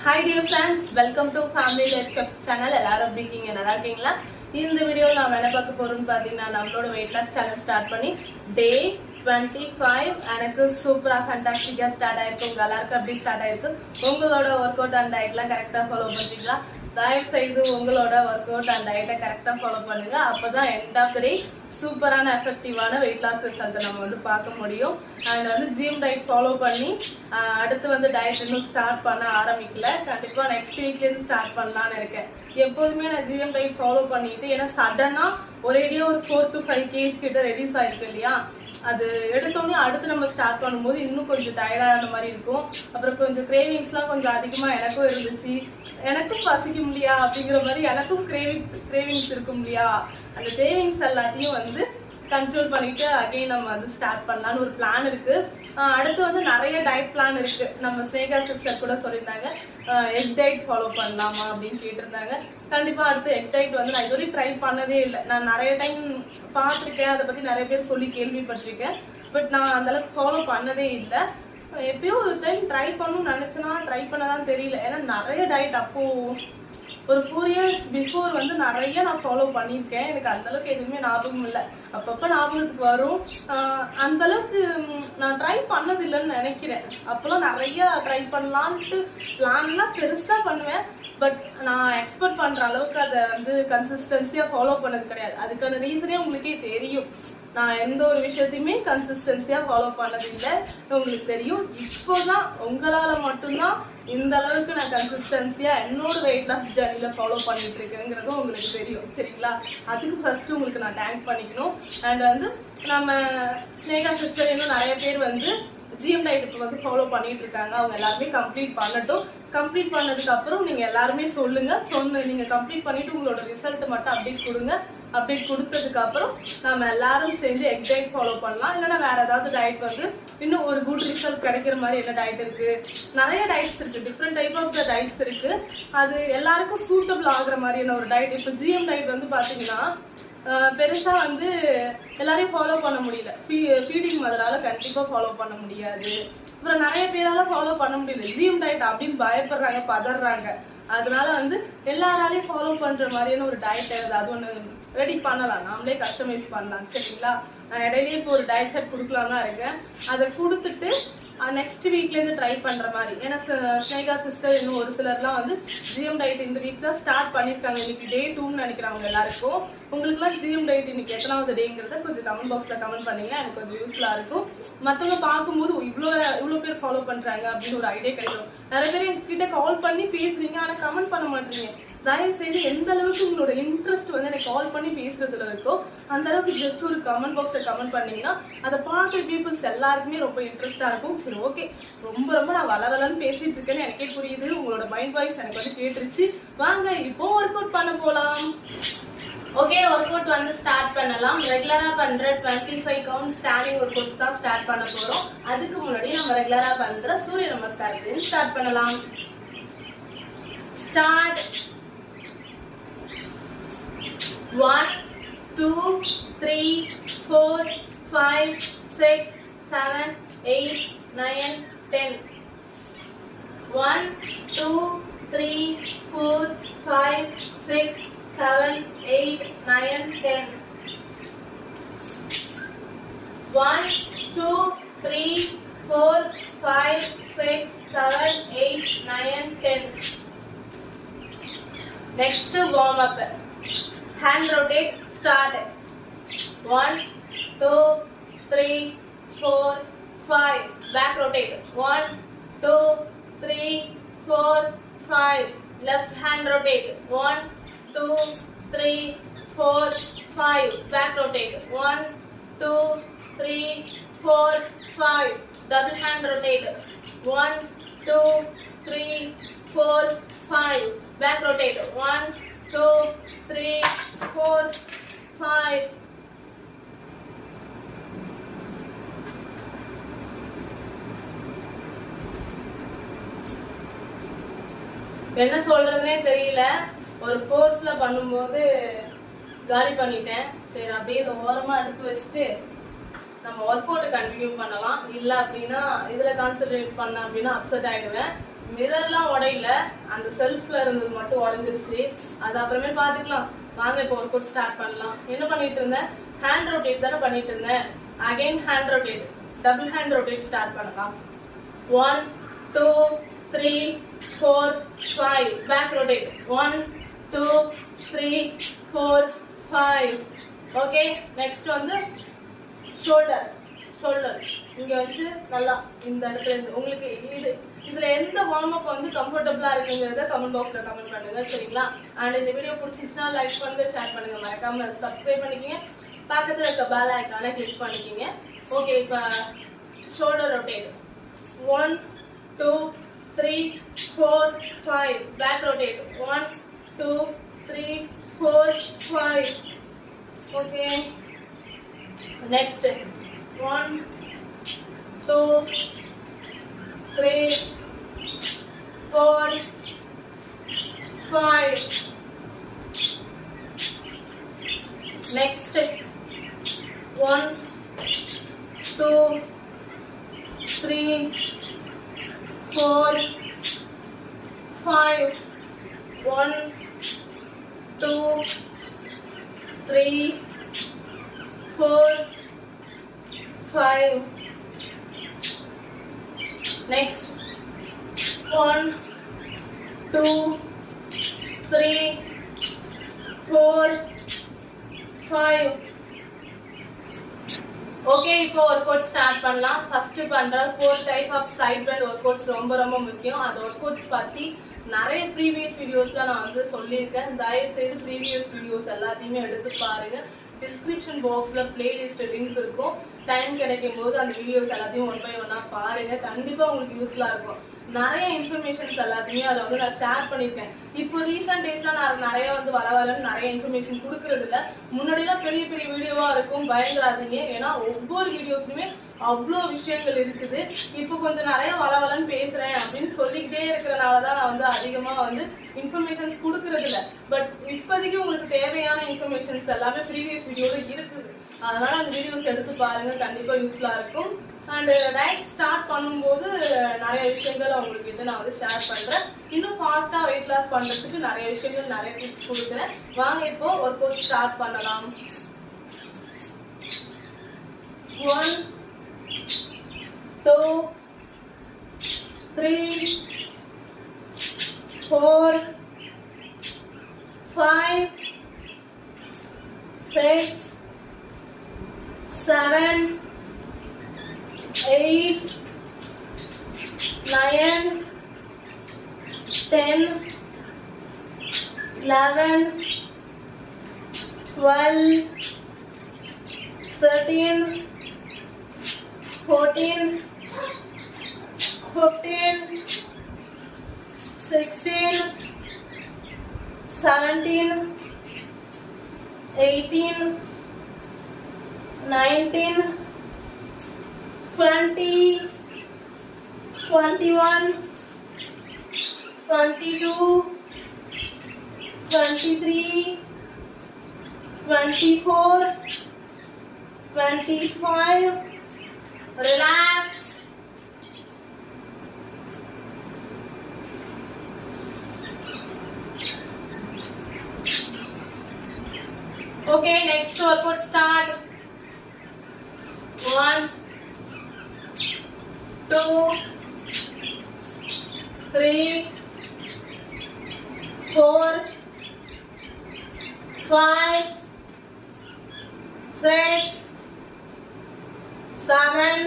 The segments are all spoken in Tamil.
Hi dear friends, welcome to Family Life Tips channel. எல்லாரும் எப்படி இருக்கீங்க? நல்லா இருக்கீங்களா? இந்த வீடியோல நாம என்ன பார்க்க போறோம்னு பாத்தீங்கன்னா நம்மளோட weight loss challenge ஸ்டார்ட் பண்ணி day 25 எனக்கு சூப்பரா ஃபண்டாஸ்டிக்கா ஸ்டார்ட் ஆயிருக்கு. உங்க எல்லாருக்கும் எப்படி ஸ்டார்ட் ஆயிருக்கு? உங்களோட ஒர்க் அவுட் அண்ட் டயட்லாம் கரெக்டா ஃபாலோ பண்றீங்களா? தயவு செய்து உங்களோட ஒர்க் அவுட் அண்ட் டயட்டை கரெக்டா ஃபாலோ பண்ணுங்க. அப்பதான் எண்ட் ஆஃப் தி டே சூப்பரான எஃபெக்டிவான வெயிட் லாஸ் ரிசல்ட்டை நம்ம வந்து பார்க்க முடியும். அண்ட் வந்து ஜிம் டயட் ஃபாலோ பண்ணி அடுத்து வந்து டயட் இன்னும் ஸ்டார்ட் பண்ண ஆரம்பிக்கல. கண்டிப்பா நெக்ஸ்ட் வீக்லேருந்து ஸ்டார்ட் பண்ணலான்னு இருக்கேன். எப்போதுமே நான் ஜிம் டயட் ஃபாலோ பண்ணிட்டு ஏன்னா சடனா ஒரேடியா ஒரு 4 to 5 kg கிட்ட ரெடியூஸ் ஆயிருக்கு இல்லையா, அது எடுத்தோடனே அடுத்து நம்ம ஸ்டார்ட் பண்ணும்போது இன்னும் கொஞ்சம் டயர்டான மாதிரி இருக்கும். அப்புறம் கொஞ்சம் கிரேவிங்ஸ்லாம் கொஞ்சம் அதிகமாக எனக்கும் இருந்துச்சு. எனக்கும் பசிக்கும் இல்லையா அப்படிங்கிற மாதிரி எனக்கும் கிரேவிங்ஸ் இருக்கும் இல்லையா, அந்த கிரேவிங்ஸ் எல்லாத்தையும் வந்து கண்ட்ரோல் பண்ணிட்டு அகைன் நம்ம வந்து ஸ்டார்ட் பண்ணலான்னு ஒரு பிளான் இருக்கு. அடுத்து வந்து நிறைய டயட் பிளான் இருக்கு. நம்ம ஸ்னேகா சிஸ்டர் கூட சொல்லியிருந்தாங்க எக் டயட் ஃபாலோ பண்ணலாமா அப்படின்னு கேட்டிருந்தாங்க. கண்டிப்பா அடுத்து எக் டயட் வந்து நான் இதுவரையும் ட்ரை பண்ணதே இல்லை. நான் நிறைய டைம் பார்த்துருக்கேன், அதை பத்தி நிறைய பேர் சொல்லி கேள்விப்பட்டிருக்கேன். பட் நான் அந்த அளவுக்கு ஃபாலோ பண்ணதே இல்லை. எப்பயோ ஒரு டைம் ட்ரை பண்ணணும்னு நினைச்சேன்னா ட்ரை பண்ணதான் தெரியல. ஏன்னா நிறைய டயட் அப்போ ஒரு 4 years பிஃபோர் வந்து நிறைய நான் ஃபாலோ பண்ணியிருக்கேன். எனக்கு அந்த அளவுக்கு எதுவுமே ஞாபகம் இல்லை. அப்பப்போ ஞாபகத்துக்கு வரும். அந்த அளவுக்கு நான் ட்ரை பண்ணது இல்லைன்னு நினைக்கிறேன். அப்பெல்லாம் நிறைய ட்ரை பண்ணலான்ட்டு பிளான்லாம் பெருசா பண்ணுவேன். பட் நான் எக்ஸ்பெக்ட் பண்ற அளவுக்கு அதை வந்து கன்சிஸ்டன்சியா ஃபாலோ பண்ணது கிடையாது. அதுக்கான ரீசனே உங்களுக்கே தெரியும். நான் எந்த ஒரு விஷயத்தையுமே கன்சிஸ்டன்சியா ஃபாலோ பண்ணது இல்லை, உங்களுக்கு தெரியும். இப்போதான் உங்களால மட்டும்தான் இந்த அளவுக்கு நான் கன்சிஸ்டன்சியா என்னோட வெயிட் லாஸ் ஜர்னில ஃபாலோ பண்ணிட்டு இருக்கேங்கிறதும் உங்களுக்கு தெரியும். சரிங்களா? அதுக்கு ஃபர்ஸ்ட் உங்களுக்கு நான் தேங்க் பண்ணிக்கணும். அண்ட் வந்து நம்ம ஸ்னேகா சிஸ்டர் இன்னும் நிறைய பேர் வந்து ஜிஎம் டயட் வந்து ஃபாலோ பண்ணிட்டு இருக்காங்க. அவங்க எல்லாருமே கம்ப்ளீட் பண்ணட்டும். கம்ப்ளீட் பண்ணதுக்கு அப்புறம் நீங்க எல்லாருமே சொல்லுங்க. நீங்க கம்ப்ளீட் பண்ணிட்டு உங்களோட ரிசல்ட் மட்டும் அப்டேட் கொடுங்க. அப்டேட் கொடுத்ததுக்கு அப்புறம் நம்ம எல்லாரும் சேர்ந்து எக் டயட் ஃபாலோ பண்ணலாம். இல்லைன்னா வேற ஏதாவது டயட் வந்து இன்னும் ஒரு குட் ரிசல்ட் கிடைக்கிற மாதிரி என்ன டயட் இருக்கு, நிறைய டயட்ஸ் இருக்கு. Different type of the diets இருக்கு. அது எல்லாருக்கும் சூட்டபிள் ஆகுற மாதிரியான ஒரு டயட். இப்போ ஜிஎம் டயட் வந்து பாத்தீங்கன்னா பெருசா வந்து எல்லாரையும் ஃபாலோ பண்ண முடியல. ஃபீடிங் மதரால கண்டிப்பா ஃபாலோ பண்ண முடியாது. அப்புறம் நிறைய பேரால ஃபாலோ பண்ண முடியல. ஜிஎம் டயட் அப்படின்னு பயப்படுறாங்க, பதறாங்க. அதனால வந்து எல்லாராலையும் ஃபாலோ பண்ற மாதிரியான ஒரு டயட் அது ஒன்று ரெடி பண்ணலாம். நாமளே கஸ்டமைஸ் பண்ணலாம். சரிங்களா? நான் இடையிலேயே இப்போ ஒரு டயட் சார்ட் கொடுக்கலாம் தான் இருக்கேன். அதை கொடுத்துட்டு நெக்ஸ்ட் வீக்லேருந்து ட்ரை பண்ற மாதிரி. ஏன்னா ஸ்னேகா சிஸ்டர் இன்னும் ஒரு சிலர்லாம் வந்து ஜிஎம் டயட் இந்த வீக் தான் ஸ்டார்ட் பண்ணியிருக்காங்க. இன்னைக்கு day 2ன்னு நினைக்கிறாங்க எல்லாருக்கும். உங்களுக்குலாம் ஜிஎம் டயட் இன்னைக்கு எத்தனாவது டேங்கிறத கொஞ்சம் கமெண்ட் பாக்ஸ்ல கமெண்ட் பண்ணீங்கன்னா எனக்கு கொஞ்சம் யூஸ்ஃபுல்லா இருக்கும். மற்றவங்க பார்க்கும்போது இவ்வளோ பேர் ஃபாலோ பண்றாங்க அப்படின்னு ஒரு ஐடியா கிடைக்கும். நிறைய பேர் எங்ககிட்ட கால் பண்ணி பேசுறீங்க, ஆனால் கமெண்ட் பண்ண மாட்டீங்க. தயவு செய்து எந்த அளவுக்கு உங்களோட இன்ட்ரெஸ்ட் வந்து எனக்கு கால் பண்ணி பேசுறதுல இருக்கோ அந்த அளவுக்கு ஜஸ்ட் ஒரு கமெண்ட் பாக்ஸ்ல கமெண்ட் பண்ணீங்கன்னா அதை பார்க்குற பீப்புள்ஸ் எல்லாருக்குமே ரொம்ப இன்ட்ரெஸ்டா இருக்கும். சரி, ஓகே, ரொம்ப நான் வளவலன்னு பேசிட்டு இருக்கேன்னு எனக்கே புரியுது. உங்களோட மைண்ட் வாய்ஸ் எனக்கு வந்து கேட்டுருச்சு. வாங்க இப்போ ஒர்க் அவுட் பண்ண போலாம். ஓகே, ஒர்க் அவுட் வந்து ஸ்டார்ட் பண்ணலாம். ரெகுலரா பண்ற 25 கவுண்ட் ஸ்டாண்டிங் ஒர்க் அவுட்ஸ் தான் ஸ்டார்ட் பண்ண போறோம். அதுக்கு முன்னாடி நம்ம ரெகுலரா பண்ற சூரிய நமஸ்காரத்தையும் ஸ்டார்ட் பண்ணலாம். Start. 1 2 3 4 5 6 7 8 9 10. 1 2 3 4 5 6 7 8 9 10. 1 2 3 4 5 6 7 8 9 10. Next warm up. Hand rotate. Start. 1 2 3 4 5. Back rotate. 1 2 3 4 5. Left hand rotate. 1 2 3 4 5. Back rotate. 1 2 3 4 5. Double hand rotate. 1 2 3 4 5. Back rotate. 1 2 3 4 5. என்ன சொல்றதுனே தெரியல. ஒரு ஃபோர்ஸ்ல பண்ணும்போது காலி பண்ணிட்டேன். சரி, அப்படியே ஓரமா எடுத்து வச்சுட்டு நம்ம ஒர்க் அவுட் கண்டினியூ பண்ணலாம். இல்லை அப்படின்னா இதுல கான்சென்ட்ரேட் பண்ண அப்படின்னா அப்செட் ஆயிடுவேன். மிரர்லாம் உடையில, அந்த செல்ஃப்ல இருந்தது மட்டும் உடைஞ்சிருச்சு. அது அப்புறமே பாத்துக்கலாம். வாங்க இப்போ ஒர்க் அவுட் ஸ்டார்ட் பண்ணலாம். என்ன பண்ணிட்டு இருந்தேன்? ஹேண்ட் ரொட்டேட் தானே பண்ணிட்டு இருந்தேன். Again hand rotate, double hand rotate start பண்ணலாம். 1 2 3 4 5 பேக் ரொட்டேட். 1 2 3 4 5. ஓகே, நெக்ஸ்ட் வந்து ஷோல்டர். ஷோல்டர் இங்க வச்சு நல்லா இந்த இடத்துல இருந்து உங்களுக்கு இதுல எந்த வார்ம் அப் வந்து கம்ஃபர்டபுளா இருக்குங்கிறத கமெண்ட் பாக்ஸ்ல கமெண்ட் பண்ணுங்க, சரிங்களா? அண்ட் இந்த வீடியோ பிடிச்சிருந்துச்சுன்னா லைக் பண்ணுங்க, ஷேர் பண்ணுங்க, மறக்காம சப்ஸ்கிரைப் பண்ணிக்கங்க, பக்கத்துல இருக்க பெல் ஐகானை கிளிக் பண்ணிக்கங்க. ஓகே, இப்போ shoulder rotate. 1 2 3 4 5 back rotate. 1 2 3 4 5. Okay, next 1 2 3 4 5. Next 1 2 3 4 5. 1 2 3 4 5. Next 1 2 3 4 5. Okay, இப்போ ஒர்க் அவுட் ஸ்டார்ட் பண்ணலாம். ஃபர்ஸ்ட் பண்ற 4 type of side bend workouts ரொம்ப ரொம்ப முக்கியம். அந்த ஒர்க் அவுட்ஸ் பத்தி நிறைய ப்ரீவியஸ் வீடியோஸ்ல நான் வந்து சொல்லியிருக்கேன். தயவு செய்து ப்ரீவியஸ் வீடியோஸ் எல்லாத்தையுமே எடுத்து பாருங்க. டிஸ்கிரிப்ஷன் பாக்ஸ்ல பிளேலிஸ்ட் லிங்க் இருக்கும். டைம் கிடைக்கும் போது அந்த வீடியோஸ் எல்லாத்தையும் ஒன் பை ஒன்னா பாருங்க. கண்டிப்பா உங்களுக்கு யூஸ்ஃபுல்லா இருக்கும். நிறைய இன்ஃபர்மேஷன்ஸ் எல்லாத்தையுமே அதில் வந்து நான் ஷேர் பண்ணியிருக்கேன். இப்போ ரீசெண்ட் டேஸ்ல நான் நிறைய வந்து வளவலன்னு நிறைய இன்ஃபர்மேஷன் கொடுக்கறது இல்லை. முன்னாடிலாம் பெரிய பெரிய வீடியோவா இருக்கும், பயங்கராதீங்க. ஏன்னா ஒவ்வொரு வீடியோஸ்லுமே அவ்வளோ விஷயங்கள் இருக்குது. இப்போ கொஞ்சம் நிறைய வளவலன்னு பேசுறேன் அப்படின்னு சொல்லிக்கிட்டே இருக்கிறனாலதான் நான் வந்து அதிகமா வந்து இன்ஃபர்மேஷன்ஸ் கொடுக்கறது இல்லை. பட் இப்போதைக்கு உங்களுக்கு தேவையான இன்ஃபர்மேஷன்ஸ் எல்லாமே ப்ரீவியஸ் வீடியோல இருக்குது. அதனால அந்த வீடியோஸ் எடுத்து பாருங்க, கண்டிப்பா யூஸ்ஃபுல்லா இருக்கும். அண்ட் டயட் ஸ்டார்ட் பண்ணும்போது நிறைய விஷயங்கள் அவங்ககிட்ட நான் வந்து ஷேர் பண்றேன். இன்னும் ஃபாஸ்டா வெயிட் லாஸ் பண்றதுக்கு நிறைய விஷயங்கள், நிறைய டிப்ஸ் கொடுக்குறேன். வாங்க இப்போ ஒர்க் அவுட் ஸ்டார்ட் பண்ணலாம். 1 2 3 4 5 6 7 8 9 10 11 12 13 14 15 16 17 18 19 20 21 22 23 24 25. Relax. Okay, next workout start. 1 2 3 4 5 6 7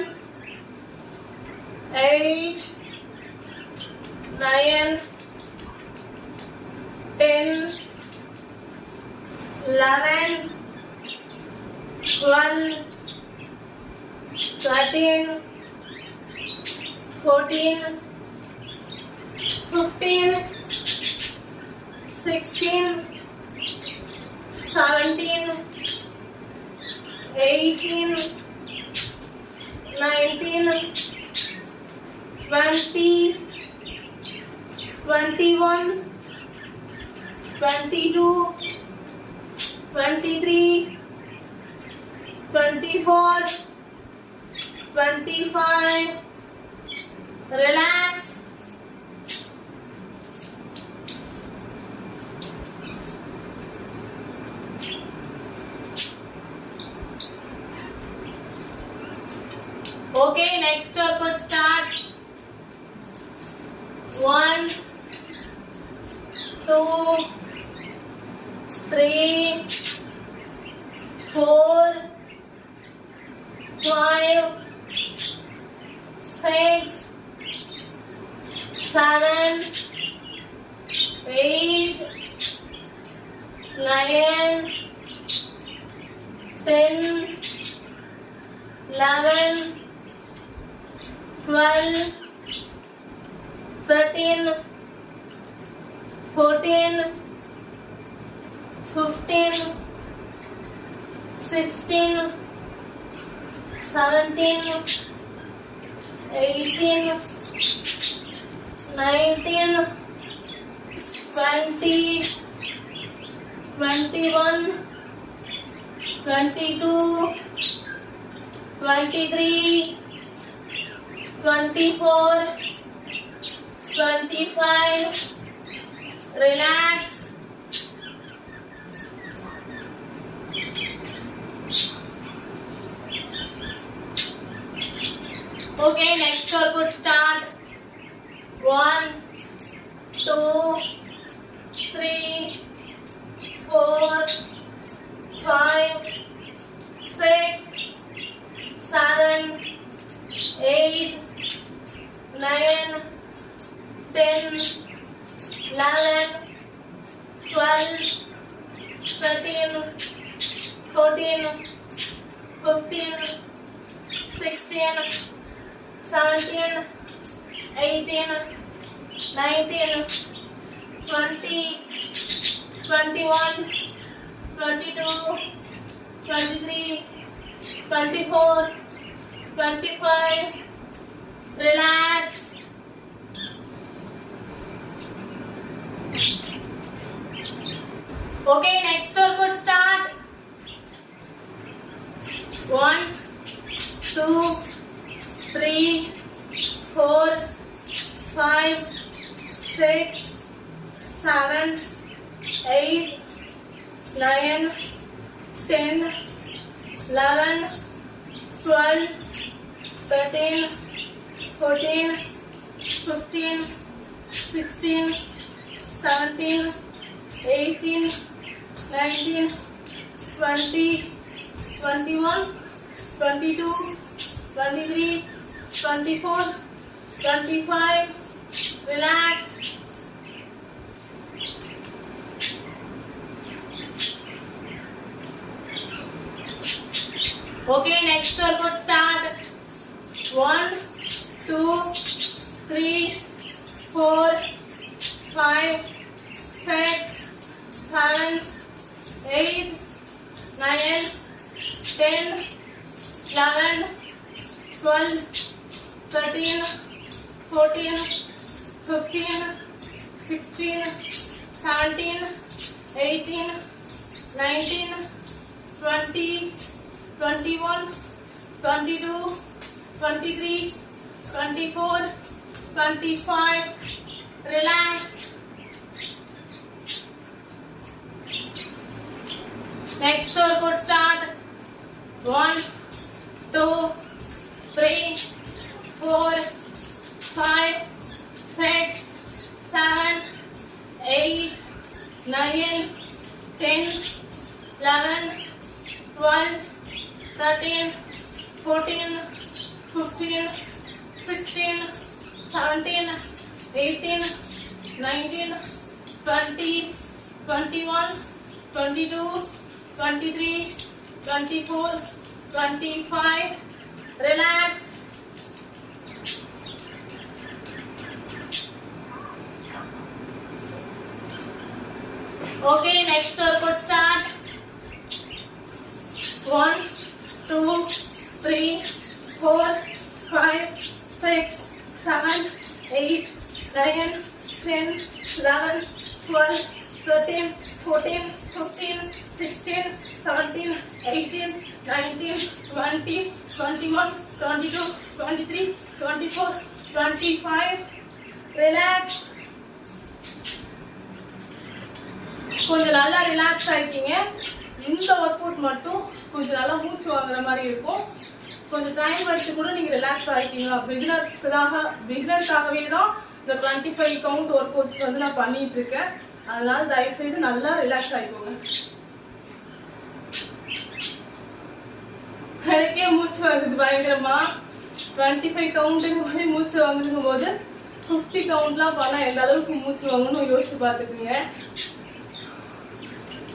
8 9 10 11 12 13 14 15 16 17 18 19 20 21 22 23 24 25. Relax. Okay, next workout start. 1, 2, 3, 4, 5, 6, 7, 8, 9, 10, 11, 12, 13, 14, 15, 16, 17, 18, 19, 20, 21, 22, 23, 24, 25. Relax. Okay, next workout start. 1, 2, 3, 4, 5, 6, 7, 8, 9, 10, 11, 12, 13, 14, 15, 16, 17, 18, 19, 20, 21, 22, 23, 24, 25. Relax. Okay, next workout start. 1, 2, 3, 4, 5, 6, 7, 8, 9, 10, 11, 12, 13, 14, 15, 16, 17, 18, 19, 20, 21, 22, 23, 24, 25. Relax. Okay, next workout start. 1, 2, 3, 4, 5, 6, 7, 8, 9, 10, 11, 12, 13, 14, 15, 16, 17, 18, 19, 20, 21, 22, 23, 24, 25. Relax. Next workout start. 1, 2, 3, 4, 5, 6, 7, 8, 9, 10, 11, 12, 13, 14, 15, 16, 17, 18, 19, 20, 21, 22, 23, 24, 25. Relax. Okay, next workout start. 1, 2, 3, 4, 5, 6, 7, 8, 9, 10, 11, 12, 13, 14, 15, 16, 17, 18, 19, 20, 21, 22, 23, 24, 25. Relax. கொஞ்சம் நல்லா ரிலாக்ஸ் ஆயிட்டீங்க. இந்த ஒர்க் அவுட் மட்டும் கொஞ்சம் நல்லா மூச்சு வாங்குற மாதிரி இருக்கும். கொஞ்சம் டைம் எடுத்து கூட நீங்க ரிலாக்ஸ் ஆகிட்டீங்களா, பிகினர்ஸ்க்காகவே தான் இந்த 25 கவுண்ட் ஒர்க் அவுட்ஸ் வந்து நான் பண்ணிட்டு இருக்கேன். அதனால தயவு செய்து நல்லா ரிலாக்ஸ் ஆகிக்கோங்க. எனக்கே மூச்சு வாங்குது பயங்கரமா. 25 கவுண்ட்டுக்கு போய் மூச்சு வாங்குதுங்கும் போது 50 கவுண்ட்லாம் பண்ணா எந்த அளவுக்கு மூச்சு வாங்கணும்னு யோசிச்சு பார்த்துக்குங்க.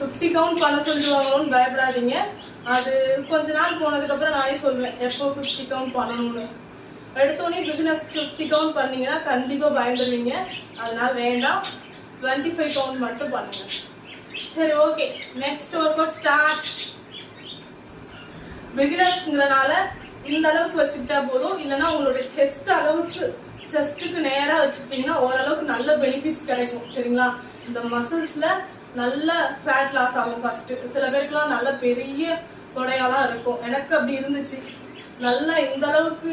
50 கவுண்ட் பண்ண சொல்லிடுவாங்கன்னு பயப்படாதீங்க. அது கொஞ்ச நாள் போனதுக்கு அப்புறம் நானே சொல்லுவேன் எப்போ 50 கவுண்ட் பண்ணணும்னு. எடுத்தோடனே பிகினர்ஸ் 50 கவுண்ட் பண்ணீங்கன்னா கண்டிப்பா பயந்துருவீங்க. அதனால வேண்டாம், 25 கவுண்ட் மட்டும் பண்ணுங்க. சரி, okay, next work out start. பிகினர்ஸ்ங்கிறனால இந்த அளவுக்கு வச்சுக்கிட்டா போதும். இல்லைன்னா உங்களோட செஸ்ட்டுக்கு நேரா வச்சுக்கிட்டீங்கன்னா ஓரளவுக்கு நல்ல பெனிஃபிட்ஸ் கிடைக்கும். சரிங்களா? இந்த மசில்ஸ்ல நல்ல ஃபேட் லாஸ் ஆகும். ஃபர்ஸ்ட் சில பேருக்குலாம் நல்ல பெரிய தொடையாலாம் இருக்கும். எனக்கு அப்படி இருந்துச்சு. நல்லா இந்த அளவுக்கு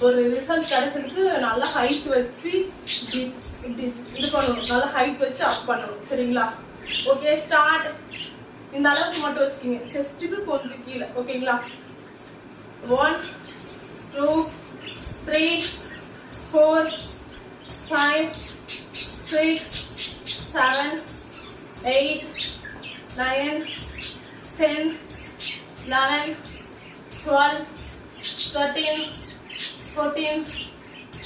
ஒரு ரிசல்ட் கிடைச்சதுக்கு நல்லா ஹைட் வச்சு இது பண்ணணும். நல்லா ஹைட் வச்சு அப் பண்ணணும். சரிங்களா? Okay, start. இந்த அளவுக்கு மட்டும் வச்சுக்கீங்க, செஸ்ட்டுக்கு கொஞ்சம் கீழே. ஓகேங்களா? 1 2 3 4 5 6 7 8 9 10 11 12 13 14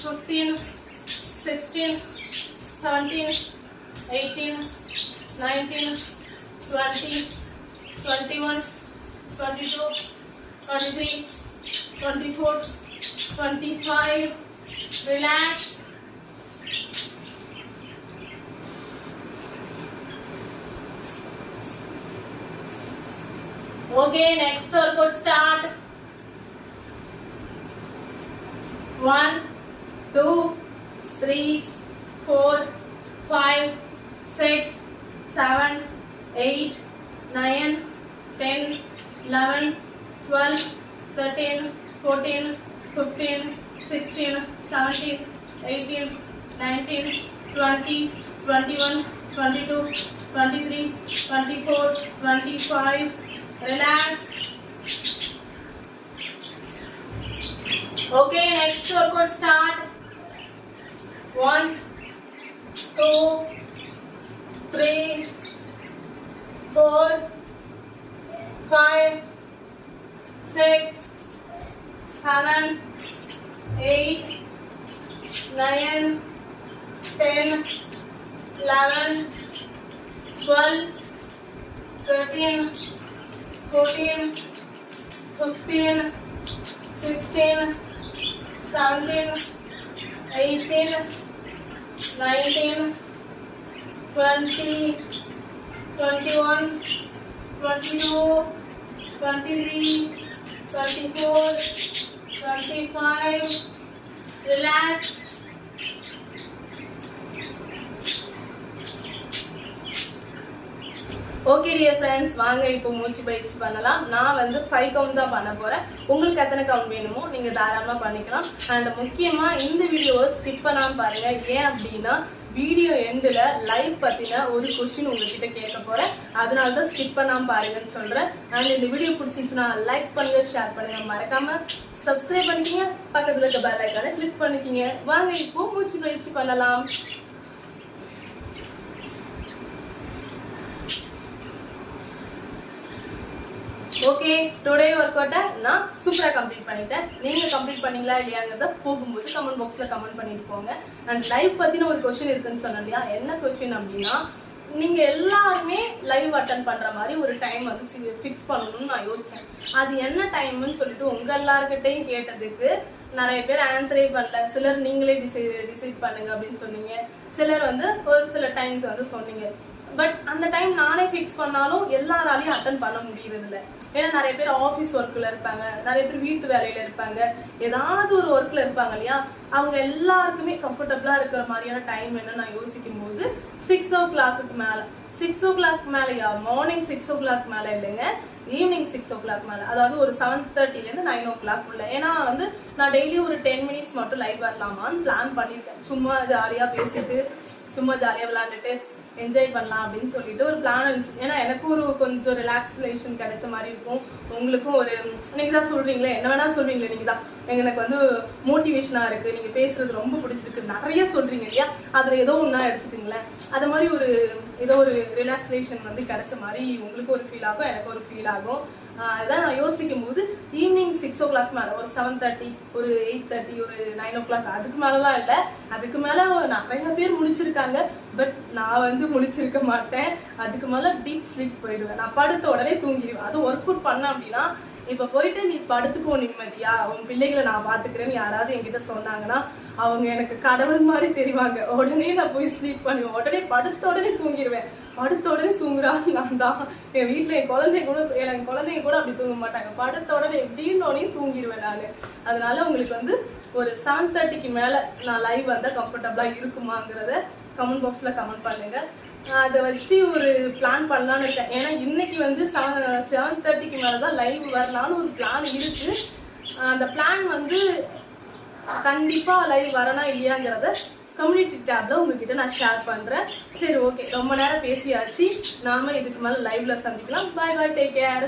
15 16 17 18 19 20 21 22 23 24 25. Relax. Okay, next workout start. 1 2 3 4 5 6 7 8 9 10 11 12 13 14 15 16 17 18 19 20 21 22 23 24 25. Relax. Okay, next workout start. 1 2 3 4 5 6 7 8 9 10 11 12 13 14 15 16 17 18 19 20 21 22 23 24 25. Relax. Okay dear friends, வாங்க இப்போ மூச்சு பயிற்சி பண்ணலாம். நான் வந்து 5 கவுண்ட் தான் பண்ண போறேன். உங்களுக்கு எத்தனை கவுண்ட் வேணுமோ நீங்க தாராளமா பண்ணிக்கலாம். அண்ட் முக்கியமா இந்த வீடியோவை ஸ்கிப் பண்ணாம பாருங்க. ஏன் அப்படின்னா வீடியோ எண்டில் லைவ் பத்தின ஒரு கொஸ்டின் உங்ககிட்ட கேட்க போறேன். அதனால தான் ஸ்கிப் பண்ணாம பாருங்கன்னு சொல்றேன். அண்ட் இந்த வீடியோ பிடிச்சிருந்துச்சுன்னா லைக் பண்ணுங்க, ஷேர் பண்ணுங்க, மறக்காம சப்ஸ்கிரைப் பண்ணிக்கிங்க, பக்கத்துல இருக்க பெல் ஐகானை கிளிக் பண்ணிக்கிங்க. வாங்க இப்போ மூச்சு பயிற்சி பண்ணலாம். ஓகே, டுடே ஒர்க் அவுட்டை நான் சூப்பரா கம்ப்ளீட் பண்ணிட்டேன். நீங்க கம்ப்ளீட் பண்ணீங்களா இல்லையாங்கிறத போகும்போது கமெண்ட் பாக்ஸ்ல கமெண்ட் பண்ணிட்டு போங்க. அண்ட் லைவ் பத்தின ஒரு கொஸ்டின் இருக்குன்னு சொன்னேன் இல்லையா? என்ன கொஸ்டின் அப்படின்னா, நீங்க எல்லாருமே லைவ் அட்டன் பண்ற மாதிரி ஒரு டைம் வந்து ஃபிக்ஸ் பண்ணணும்னு நான் யோசிச்சேன். அது என்ன டைம்னு சொல்லிட்டு உங்க எல்லார்கிட்டையும் கேட்டதுக்கு நிறைய பேர் ஆன்சரே பண்ணல. சிலர் நீங்களே டிசைட் பண்ணுங்க அப்படின்னு சொன்னீங்க. சிலர் வந்து ஒரு சில டைம்ஸ் வந்து சொன்னீங்க. பட் அந்த டைம் நானே ஃபிக்ஸ் பண்ணாலும் எல்லாராலையும் அட்டன் பண்ண முடியறது இல்லை. ஏன்னா நிறைய பேர் ஆஃபீஸ் ஒர்க்ல இருப்பாங்க, நிறைய பேர் வீட்டு வேலையில இருப்பாங்க, ஏதாவது ஒரு ஒர்க்ல இருப்பாங்க இல்லையா? அவங்க எல்லாருக்குமே கம்ஃபர்டபுளா இருக்கிற மாதிரியான டைம் என்ன நான் யோசிக்கும் போது 6 o'clock மேல, 6 o'clock மேலயா, மார்னிங் 6 o'clock மேல இல்லைங்க, ஈவினிங் 6 o'clock மேல, அதாவது ஒரு 7:30 to 9 o'clock உள்ள. ஏன்னா வந்து நான் டெய்லி ஒரு 10 minutes மட்டும் லைவ் வரலாமான்னு பிளான் பண்ணிருக்கேன். சும்மா ஜாலியா பேசிட்டு சும்மா ஜாலியா விளையாண்டுட்டு என்ஜாய் பண்ணலாம் அப்படின்னு சொல்லிட்டு ஒரு பிளான் இருந்துச்சு. ஏன்னா எனக்கும் ஒரு கொஞ்சம் ரிலாக்ஸேஷன் கிடைச்ச மாதிரி இருக்கும், உங்களுக்கும் ஒரு நீங்க தான் சொல்றீங்களே, என்ன வேணா சொல்றீங்களே, நீங்க தான் எனக்கு வந்து மோட்டிவேஷனா இருக்கு, நீங்க பேசுறது ரொம்ப பிடிச்சிருக்கு நிறைய சொல்றீங்க இல்லையா, அதுல ஏதோ ஒன்னா எடுத்துக்கீங்களேன். அது மாதிரி ஒரு ஏதோ ஒரு ரிலாக்ஸேஷன் வந்து கிடைச்ச மாதிரி உங்களுக்கு ஒரு ஃபீல் ஆகும், எனக்கு ஒரு ஃபீல் ஆகும். அதான் நான் யோசிக்கும் போது ஈவினிங் 6 o'clock மேல ஒரு 7:30 ஒரு 8:30 ஒரு 9 o'clock அதுக்கு மேலலாம் இல்லை, அதுக்கு மேல நிறைய பேர் முடிச்சிருக்காங்க. பட் நான் வந்து முடிச்சிருக்க மாட்டேன். அதுக்கு மேல டீப் ஸ்லீப் போயிடுவேன். நான் படுத்த உடனே தூங்கிடுவேன். அது ஒர்க் அவுட் பண்ண அப்படின்னா இப்ப போயிட்டு நீ படுத்துக்கோ நிம்மதியா, உன் பிள்ளைகளை நான் பாத்துக்கிறேன்னு யாராவது என்கிட்ட சொன்னாங்கன்னா அவங்க எனக்கு கடவுள் மாதிரி தெரிவாங்க. உடனே நான் போய் ஸ்லீப் பண்ணுவேன், உடனே படுத்த உடனே தூங்கிடுவேன். படுத்த உடனே தூங்குறான்னு நான் தான். என் வீட்டுல என் குழந்தைங்க கூட அப்படி தூங்க மாட்டாங்க. படுத்த உடனே எப்படின்னு தூங்கிடுவேன் நானு. அதனால உங்களுக்கு வந்து ஒரு 7:30க்கு மேல நான் லைவ் வந்தா கம்ஃபர்டபுளா இருக்குமாங்கிறத கமெண்ட் பாக்ஸ்ல கமெண்ட் பண்ணுங்க. அதை வச்சு ஒரு பிளான் பண்ணலான்னு இருக்கேன். ஏன்னா இன்னைக்கு வந்து 7:30க்கு மேலதான் லைவ் வரலான்னு ஒரு பிளான் இருக்கு. அந்த பிளான் வந்து கண்டிப்பா லைவ் வரனா இல்லையாங்கிறத கம்யூனிட்டி டேப்ல உங்ககிட்ட நான் ஷேர் பண்றேன். சரி, ஓகே, ரொம்ப நேரம் பேசியாச்சு. நாம இதுக்கு மேல லைவ்ல சந்திக்கலாம். Bye bye, take care.